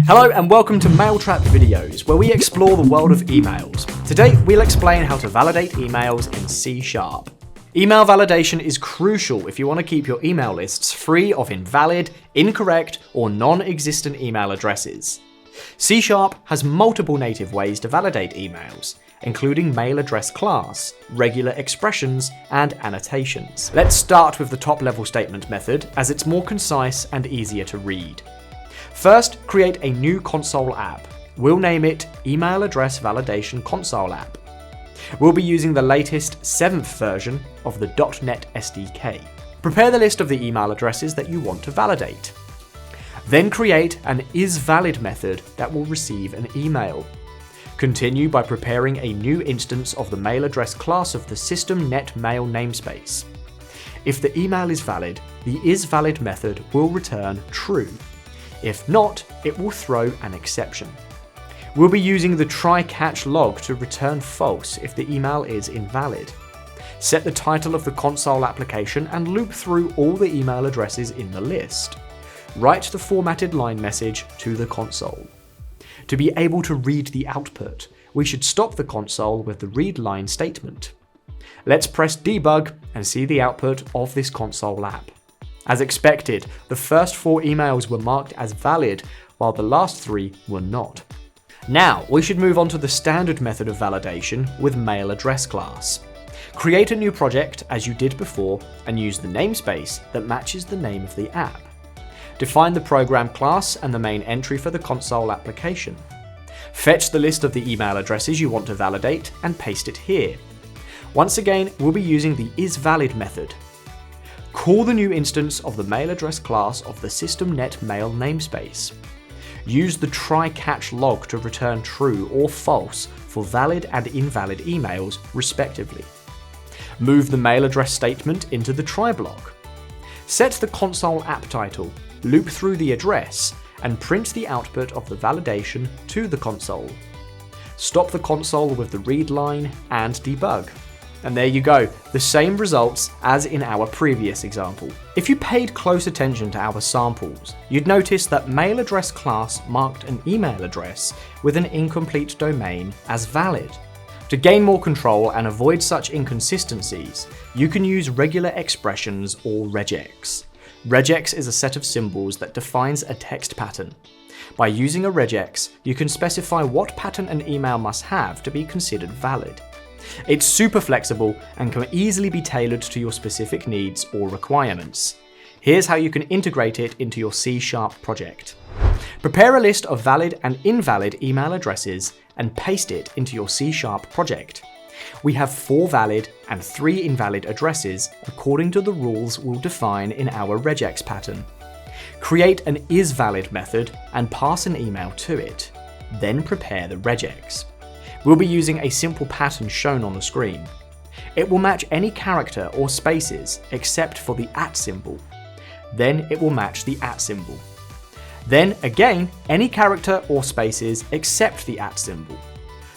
Hello and welcome to Mailtrap videos, where we explore the world of emails. Today we'll explain how to validate emails in C#. Email validation is crucial if you want to keep your email lists free of invalid, incorrect, or non-existent email addresses. C# has multiple native ways to validate emails, including MailAddress Class, regular expressions, and annotations. Let's start with the top-level statement method, as it's more concise and easier to read. First, create a new console app. We'll name it Email Address Validation Console App. We'll be using the latest 7th version of the .NET SDK. Prepare the list of the email addresses that you want to validate. Then create an isValid method that will receive an email. Continue by preparing a new instance of the MailAddress class of the System Net Mail namespace. If the email is valid, the isValid method will return true. If not, it will throw an exception. We'll be using the try-catch log to return false if the email is invalid. Set the title of the console application and loop through all the email addresses in the list. Write the formatted line message to the console. To be able to read the output, we should stop the console with the read line statement. Let's press debug and see the output of this console app. As expected, the first 4 emails were marked as valid, while the last 3 were not. Now, we should move on to the standard method of validation with MailAddress Class. Create a new project as you did before and use the namespace that matches the name of the app. Define the program class and the main entry for the console application. Fetch the list of the email addresses you want to validate and paste it here. Once again, we'll be using the isValid method. Call the new instance of the MailAddress class of the System Net Mail namespace. Use the try-catch log to return true or false for valid and invalid emails, respectively. Move the mail address statement into the try block. Set the console app title, loop through the address, and print the output of the validation to the console. Stop the console with the read line and debug. And there you go, the same results as in our previous example. If you paid close attention to our samples, you'd notice that MailAddress Class marked an email address with an incomplete domain as valid. To gain more control and avoid such inconsistencies, you can use regular expressions or regex. Regex is a set of symbols that defines a text pattern. By using a regex, you can specify what pattern an email must have to be considered valid. It's super flexible and can easily be tailored to your specific needs or requirements. Here's how you can integrate it into your C# project. Prepare a list of valid and invalid email addresses and paste it into your C# project. We have 4 valid and 3 invalid addresses according to the rules we'll define in our regex pattern. Create an isValid method and pass an email to it. Then prepare the regex. We'll be using a simple pattern shown on the screen. It will match any character or spaces except for the @ symbol. Then it will match the @ symbol. Then again, any character or spaces except the @ symbol.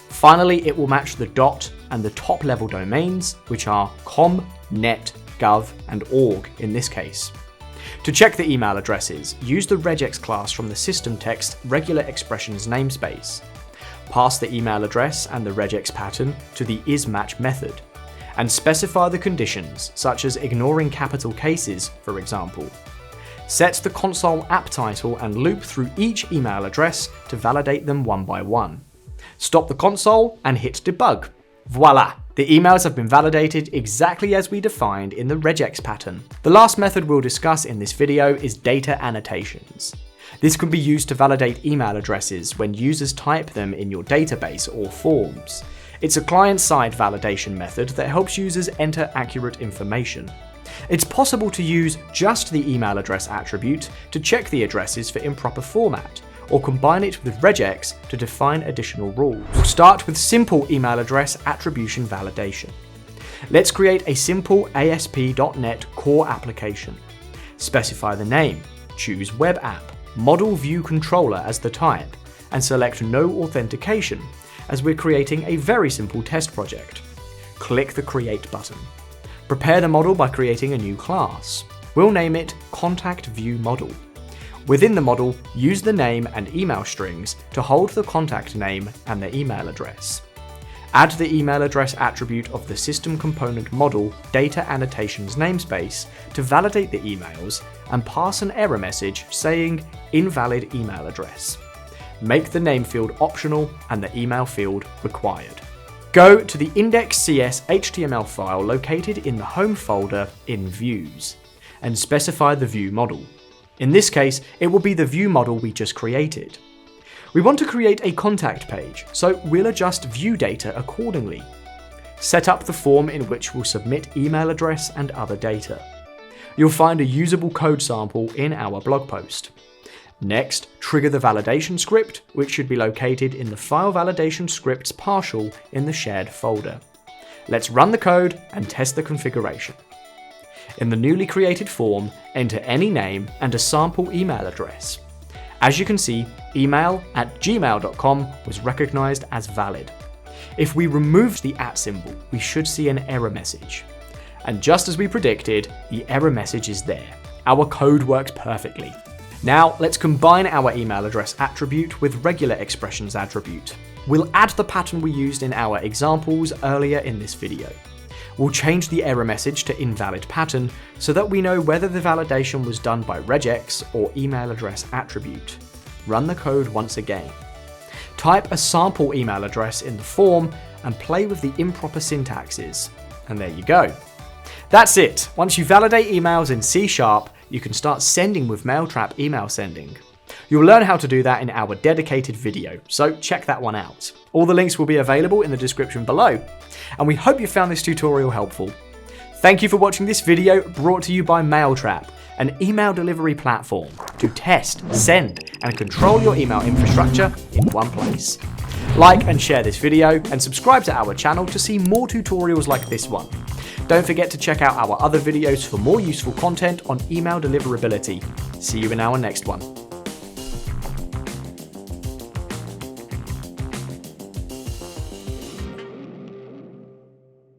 Finally, it will match the dot and the top-level domains, which are com, net, gov, and org in this case. To check the email addresses, use the regex class from the system text regular expressions namespace. Pass the email address and the regex pattern to the isMatch method, and specify the conditions, such as ignoring capital cases, for example. Set the console app title and loop through each email address to validate them one by one. Stop the console and hit debug. Voila! The emails have been validated exactly as we defined in the regex pattern. The last method we'll discuss in this video is data annotations. This can be used to validate email addresses when users type them in your database or forms. It's a client-side validation method that helps users enter accurate information. It's possible to use just the email address attribute to check the addresses for improper format, or combine it with regex to define additional rules. We'll start with simple email address attribution validation. Let's create a simple ASP.NET core application. Specify the name, choose Web App, Model View Controller as the type, and select No Authentication, as we're creating a very simple test project. Click the Create button. Prepare the model by creating a new class. We'll name it Contact View Model. Within the model, use the name and email strings to hold the contact name and the email address. Add the email address attribute of the system component model data annotations namespace to validate the emails and pass an error message saying invalid email address. Make the name field optional and the email field required. Go to the index.cs HTML file located in the home folder in Views and specify the view model. In this case, it will be the view model we just created. We want to create a contact page, so we'll adjust view data accordingly. Set up the form in which we'll submit email address and other data. You'll find a usable code sample in our blog post. Next, trigger the validation script, which should be located in the file validation scripts partial in the shared folder. Let's run the code and test the configuration. In the newly created form, enter any name and a sample email address. As you can see, email@gmail.com was recognized as valid. If we removed the @ symbol, we should see an error message. And just as we predicted, the error message is there. Our code works perfectly. Now, let's combine our email address attribute with regular expressions attribute. We'll add the pattern we used in our examples earlier in this video. We'll change the error message to invalid pattern so that we know whether the validation was done by regex or email address attribute. Run the code once again. Type a sample email address in the form and play with the improper syntaxes. And there you go. That's it. Once you validate emails in C#, you can start sending with Mailtrap email sending. You'll learn how to do that in our dedicated video, so check that one out. All the links will be available in the description below. And we hope you found this tutorial helpful. Thank you for watching this video brought to you by Mailtrap, an email delivery platform to test, send, and control your email infrastructure in one place. Like and share this video and subscribe to our channel to see more tutorials like this one. Don't forget to check out our other videos for more useful content on email deliverability. See you in our next one.